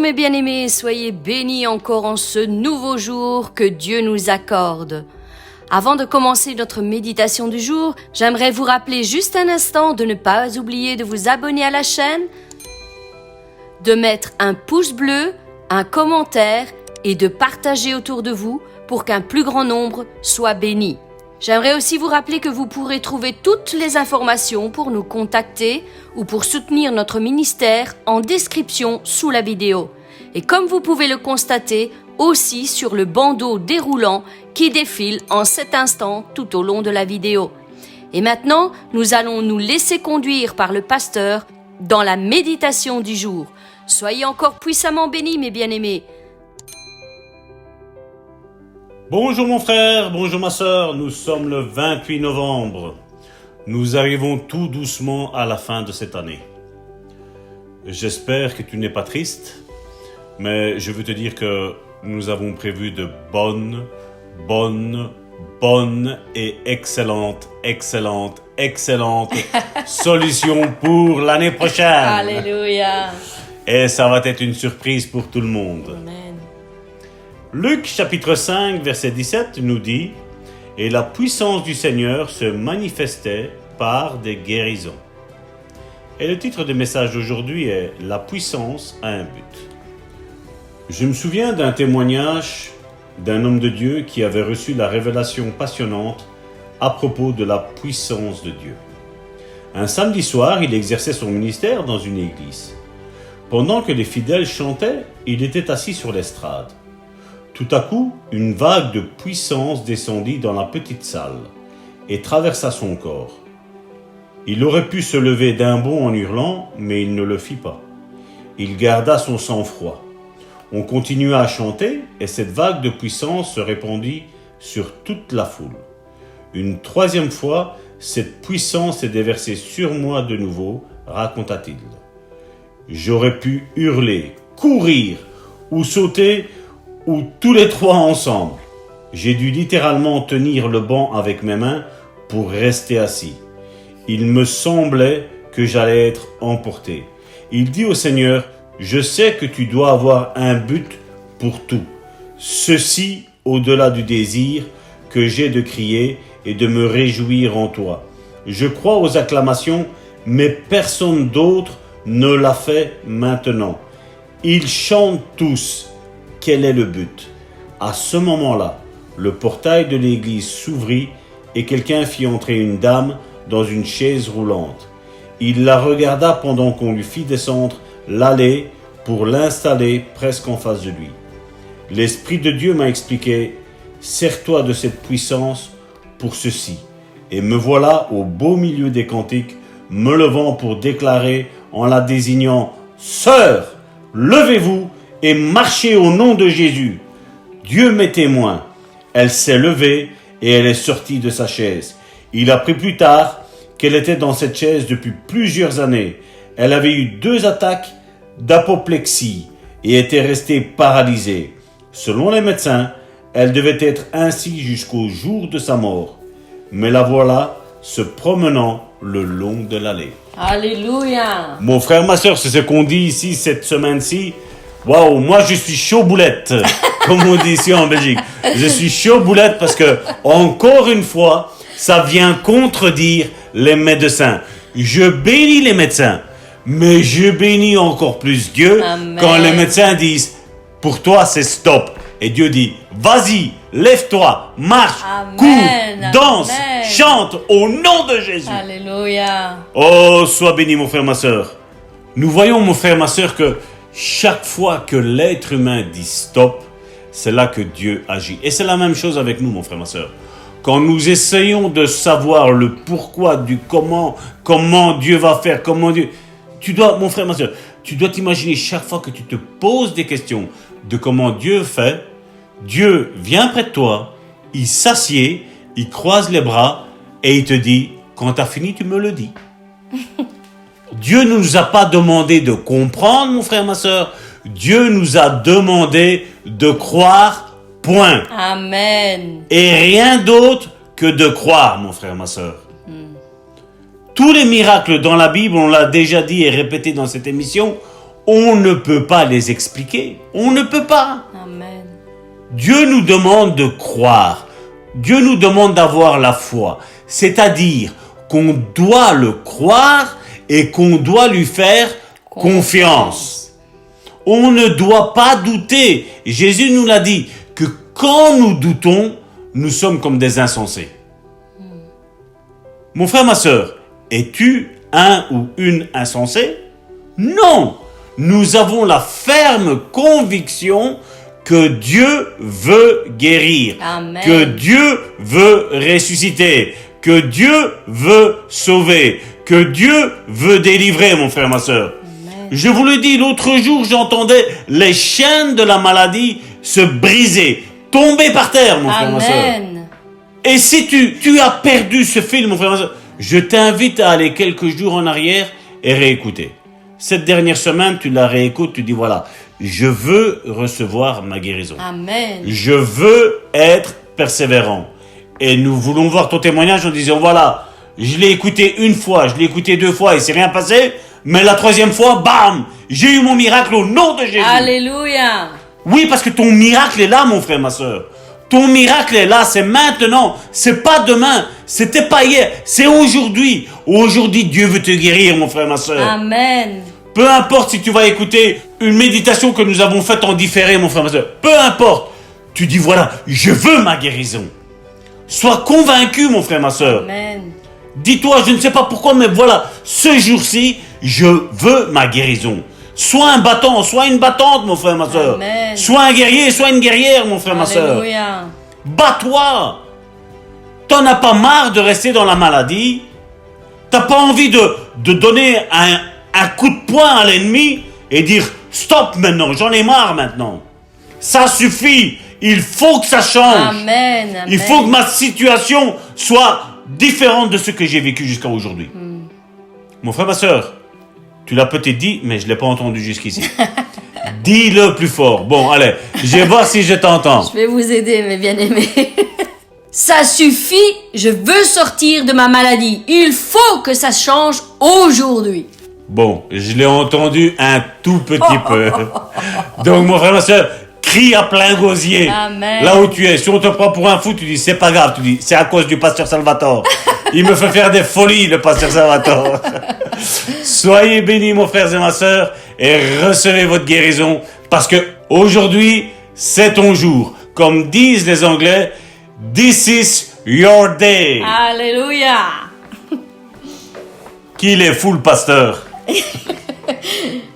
mes bien-aimés, soyez bénis encore en ce nouveau jour que Dieu nous accorde. Avant de commencer notre méditation du jour, j'aimerais vous rappeler juste un instant de ne pas oublier de vous abonner à la chaîne, de mettre un pouce bleu, un commentaire et de partager autour de vous pour qu'un plus grand nombre soit béni. J'aimerais aussi vous rappeler que vous pourrez trouver toutes les informations pour nous contacter ou pour soutenir notre ministère en description sous la vidéo. Et comme vous pouvez le constater, aussi sur le bandeau déroulant qui défile en cet instant tout au long de la vidéo. Et maintenant, nous allons nous laisser conduire par le pasteur dans la méditation du jour. Soyez encore puissamment bénis, mes bien-aimés. Bonjour mon frère, bonjour ma sœur, nous sommes le 28 novembre. Nous arrivons tout doucement à la fin de cette année. J'espère que tu n'es pas triste, mais je veux te dire que nous avons prévu de bonnes et excellentes solutions pour l'année prochaine. Alléluia. Et ça va être une surprise pour tout le monde. Amen. Luc chapitre 5 verset 17 nous dit « Et la puissance du Seigneur se manifestait par des guérisons. » Et le titre du message d'aujourd'hui est « La puissance a un but ». Je me souviens d'un témoignage d'un homme de Dieu qui avait reçu la révélation passionnante à propos de la puissance de Dieu. Un samedi soir, il exerçait son ministère dans une église. Pendant que les fidèles chantaient, il était assis sur l'estrade. Tout à coup, une vague de puissance descendit dans la petite salle et traversa son corps. Il aurait pu se lever d'un bond en hurlant, mais il ne le fit pas. Il garda son sang-froid. On continua à chanter et cette vague de puissance se répandit sur toute la foule. Une troisième fois, cette puissance s'est déversée sur moi de nouveau, raconta-t-il. J'aurais pu hurler, courir ou sauter ou tous les trois ensemble. J'ai dû littéralement tenir le banc avec mes mains pour rester assis. Il me semblait que j'allais être emporté. Il dit au Seigneur, « Je sais que tu dois avoir un but pour tout. Ceci au-delà du désir que j'ai de crier et de me réjouir en toi. Je crois aux acclamations, mais personne d'autre ne l'a fait maintenant. Ils chantent tous. Quel est le but ?» À ce moment-là, le portail de l'église s'ouvrit et quelqu'un fit entrer une dame dans une chaise roulante. Il la regarda pendant qu'on lui fit descendre l'allée pour l'installer presque en face de lui. L'Esprit de Dieu m'a expliqué « Sers-toi de cette puissance pour ceci. » Et me voilà au beau milieu des cantiques, me levant pour déclarer en la désignant « Sœur, levez-vous et marchez au nom de Jésus. » Dieu m'est témoin. Elle s'est levée et elle est sortie de sa chaise. Il apprit plus tard qu'elle était dans cette chaise depuis plusieurs années. Elle avait eu 2 attaques d'apoplexie et était restée paralysée. Selon les médecins, elle devait être ainsi jusqu'au jour de sa mort. Mais la voilà se promenant le long de l'allée. Alléluia. Mon frère, ma soeur, c'est ce qu'on dit ici cette semaine-ci. Waouh, moi je suis chaud boulette, comme on dit ici en Belgique. Je suis chaud boulette parce que, encore une fois, ça vient contredire les médecins. Je bénis les médecins, mais je bénis encore plus Dieu. Amen. Quand les médecins disent, pour toi c'est stop. Et Dieu dit, vas-y, lève-toi, marche, Amen. cours, danse, Amen. chante au nom de Jésus. Alléluia. Oh, sois béni mon frère, ma soeur. Nous voyons mon frère, ma soeur, que chaque fois que l'être humain dit stop, c'est là que Dieu agit. Et c'est la même chose avec nous, mon frère, ma soeur. Quand nous essayons de savoir le pourquoi du comment Dieu va faire, comment Dieu... Tu dois, mon frère, ma soeur, tu dois t'imaginer chaque fois que tu te poses des questions de comment Dieu fait, Dieu vient près de toi, il s'assied, il croise les bras et il te dit, quand tu as fini, tu me le dis. Dieu ne nous a pas demandé de comprendre, mon frère, ma soeur. Dieu nous a demandé de croire, point. Amen. Et rien d'autre que de croire, mon frère, ma soeur. Tous les miracles dans la Bible, on l'a déjà dit et répété dans cette émission, on ne peut pas les expliquer. On ne peut pas. Amen. Dieu nous demande de croire. Dieu nous demande d'avoir la foi. C'est-à-dire qu'on doit le croire et qu'on doit lui faire confiance. On ne doit pas douter. Jésus nous l'a dit, que quand nous doutons, nous sommes comme des insensés. Mon frère, ma sœur, es-tu un ou une insensée? Non! Nous avons la ferme conviction que Dieu veut guérir, Amen. que Dieu veut ressusciter, que Dieu veut sauver, que Dieu veut délivrer, mon frère, ma sœur. Amen. Je vous le dis, l'autre jour, j'entendais les chaînes de la maladie se briser, tomber par terre, mon frère, ma sœur. Amen. Et si tu as perdu ce film, mon frère, ma sœur, je t'invite à aller quelques jours en arrière et réécouter. Cette dernière semaine, tu la réécoutes, tu dis voilà, je veux recevoir ma guérison. Amen. Je veux être persévérant. Et nous voulons voir ton témoignage en disant voilà, je l'ai écouté une fois, je l'ai écouté deux fois et c'est rien passé, mais la troisième fois, bam, j'ai eu mon miracle au nom de Jésus. Alléluia. Oui, parce que ton miracle est là, mon frère, ma sœur. Ton miracle est là, c'est maintenant, c'est pas demain, c'était pas hier, c'est aujourd'hui. Aujourd'hui, Dieu veut te guérir, mon frère, ma sœur. Amen. Peu importe si tu vas écouter une méditation que nous avons faite en différé, mon frère, ma sœur. Peu importe. Tu dis, voilà, je veux ma guérison. Sois convaincu, mon frère, ma sœur. Amen. Dis-toi, je ne sais pas pourquoi, mais voilà, ce jour-ci, je veux ma guérison. Sois un battant, sois une battante, mon frère, ma sœur. Amen. Sois un guerrier, sois une guerrière, mon frère, ma sœur. Alléluia. Bats-toi. T'en as pas marre de rester dans la maladie. T'as pas envie de donner un coup de poing à l'ennemi et dire stop maintenant, j'en ai marre maintenant. Ça suffit. Il faut que ça change. Amen. Amen. Il faut que ma situation soit différente de ce que j'ai vécu jusqu'à aujourd'hui. Mon frère, ma sœur, tu l'as peut-être dit, mais je ne l'ai pas entendu jusqu'ici. Dis-le plus fort. Bon, allez, je vais voir si je t'entends. Je vais vous aider, mes bien-aimés. Ça suffit, je veux sortir de ma maladie. Il faut que ça change aujourd'hui. Bon, je l'ai entendu un tout petit peu. Donc, mon frère, ma sœur, crie à plein gosier. Amen. Là où tu es. Si on te prend pour un fou, tu dis, c'est pas grave. Tu dis, c'est à cause du pasteur Salvatore. Il me fait faire des folies, le pasteur Salvatore. Soyez bénis, mon frère et ma sœur, et recevez votre guérison. Parce que aujourd'hui, c'est ton jour. Comme disent les Anglais, this is your day. Alléluia. Qu'il est fou, le pasteur. Je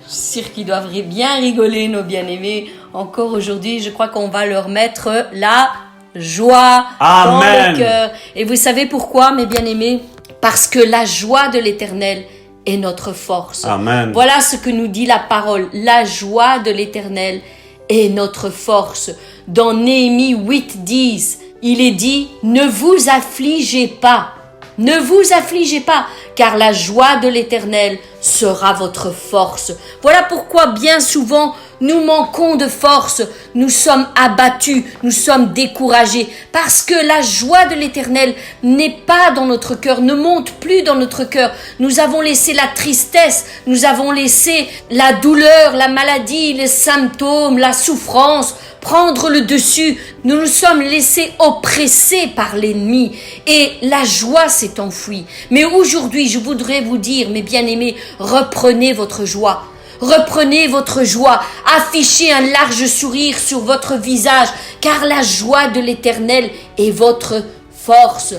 suis sûre qu'ils doivent bien rigoler, nos bien-aimés. Encore aujourd'hui, je crois qu'on va leur mettre la joie dans Amen. le cœur. Et vous savez pourquoi, mes bien-aimés? Parce que la joie de l'Éternel est notre force. Amen. Voilà ce que nous dit la parole. La joie de l'Éternel est notre force. Dans Néhémie 8:10, il est dit « Ne vous affligez pas ». Ne vous affligez pas, car la joie de l'Éternel sera votre force. Voilà pourquoi bien souvent nous manquons de force, nous sommes abattus, nous sommes découragés, parce que la joie de l'Éternel n'est pas dans notre cœur, ne monte plus dans notre cœur. Nous avons laissé la tristesse, nous avons laissé la douleur, la maladie, les symptômes, la souffrance prendre le dessus. Nous nous sommes laissés oppressés par l'ennemi et la joie s'est enfouie. Mais aujourd'hui, je voudrais vous dire, mes bien-aimés, reprenez votre joie. Reprenez votre joie, affichez un large sourire sur votre visage, car la joie de l'Éternel est votre force.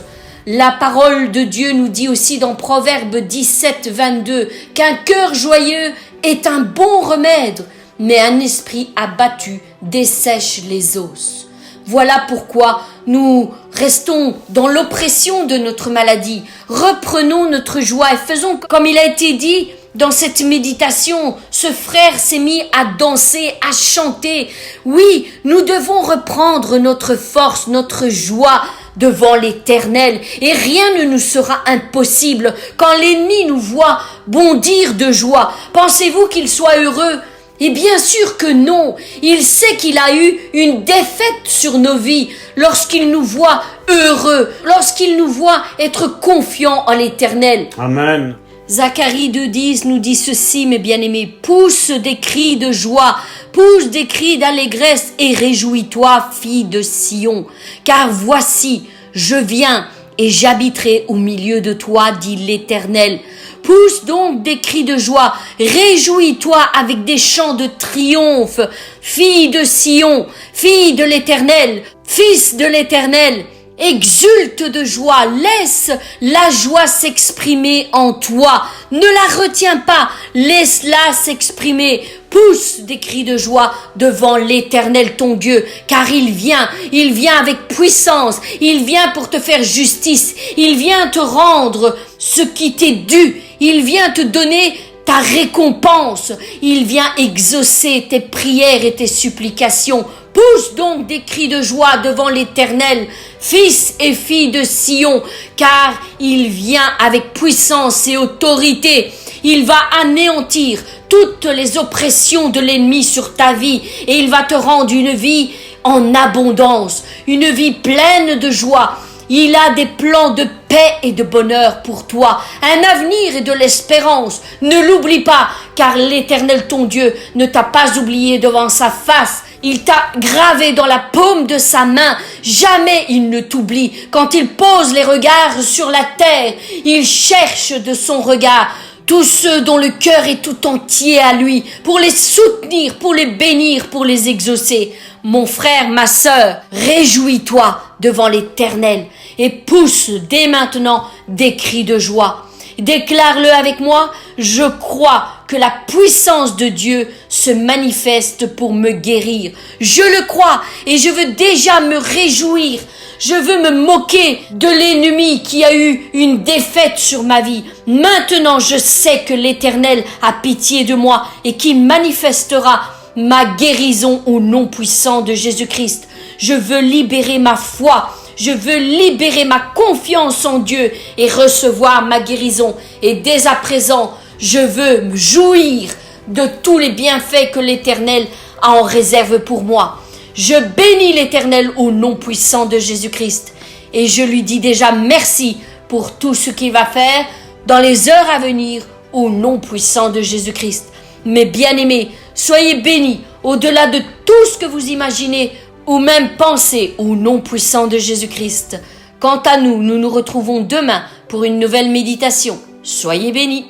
La parole de Dieu nous dit aussi dans Proverbe 17:22 qu'un cœur joyeux est un bon remède, mais un esprit abattu dessèche les os. Voilà pourquoi nous restons dans l'oppression de notre maladie. Reprenons notre joie et faisons comme il a été dit dans cette méditation. Ce frère s'est mis à danser, à chanter. Oui, nous devons reprendre notre force, notre joie devant l'Éternel, et rien ne nous sera impossible. Quand l'ennemi nous voit bondir de joie, pensez-vous qu'il soit heureux? Et bien sûr que non, il sait qu'il a eu une défaite sur nos vies lorsqu'il nous voit heureux, lorsqu'il nous voit être confiants en l'Éternel. Amen. Zacharie 2,10 nous dit ceci, mes bien-aimés, pousse des cris de joie, pousse des cris d'allégresse et réjouis-toi, fille de Sion, car voici, je viens et j'habiterai au milieu de toi, dit l'Éternel. Pousse donc des cris de joie, réjouis-toi avec des chants de triomphe, fille de Sion, fille de l'Éternel, fils de l'Éternel. Exulte de joie, laisse la joie s'exprimer en toi, ne la retiens pas, laisse-la s'exprimer, pousse des cris de joie devant l'Éternel ton Dieu, car il vient avec puissance, il vient pour te faire justice, il vient te rendre ce qui t'est dû, il vient te donner ta récompense, il vient exaucer tes prières et tes supplications. Pousse donc des cris de joie devant l'Éternel, fils et filles de Sion, car il vient avec puissance et autorité. Il va anéantir toutes les oppressions de l'ennemi sur ta vie et il va te rendre une vie en abondance, une vie pleine de joie. Il a des plans de paix et de bonheur pour toi, un avenir et de l'espérance. Ne l'oublie pas, car l'Éternel ton Dieu ne t'a pas oublié devant sa face. Il t'a gravé dans la paume de sa main. Jamais il ne t'oublie. Quand il pose les regards sur la terre, il cherche de son regard tous ceux dont le cœur est tout entier à lui, pour les soutenir, pour les bénir, pour les exaucer. Mon frère, ma sœur, réjouis-toi devant l'Éternel et pousse dès maintenant des cris de joie. Déclare-le avec moi, je crois que la puissance de Dieu se manifeste pour me guérir. Je le crois et je veux déjà me réjouir. Je veux me moquer de l'ennemi qui a eu une défaite sur ma vie. Maintenant, je sais que l'Éternel a pitié de moi et qu'il manifestera ma guérison au nom puissant de Jésus-Christ. Je veux libérer ma foi. Je veux libérer ma confiance en Dieu et recevoir ma guérison. Et dès à présent, je veux me jouir de tous les bienfaits que l'Éternel a en réserve pour moi. Je bénis l'Éternel au nom puissant de Jésus-Christ. Et je lui dis déjà merci pour tout ce qu'il va faire dans les heures à venir au nom puissant de Jésus-Christ. Mes bien-aimés, soyez bénis au-delà de tout ce que vous imaginez ou même pensez au nom puissant de Jésus-Christ. Quant à nous, nous nous retrouvons demain pour une nouvelle méditation. Soyez bénis.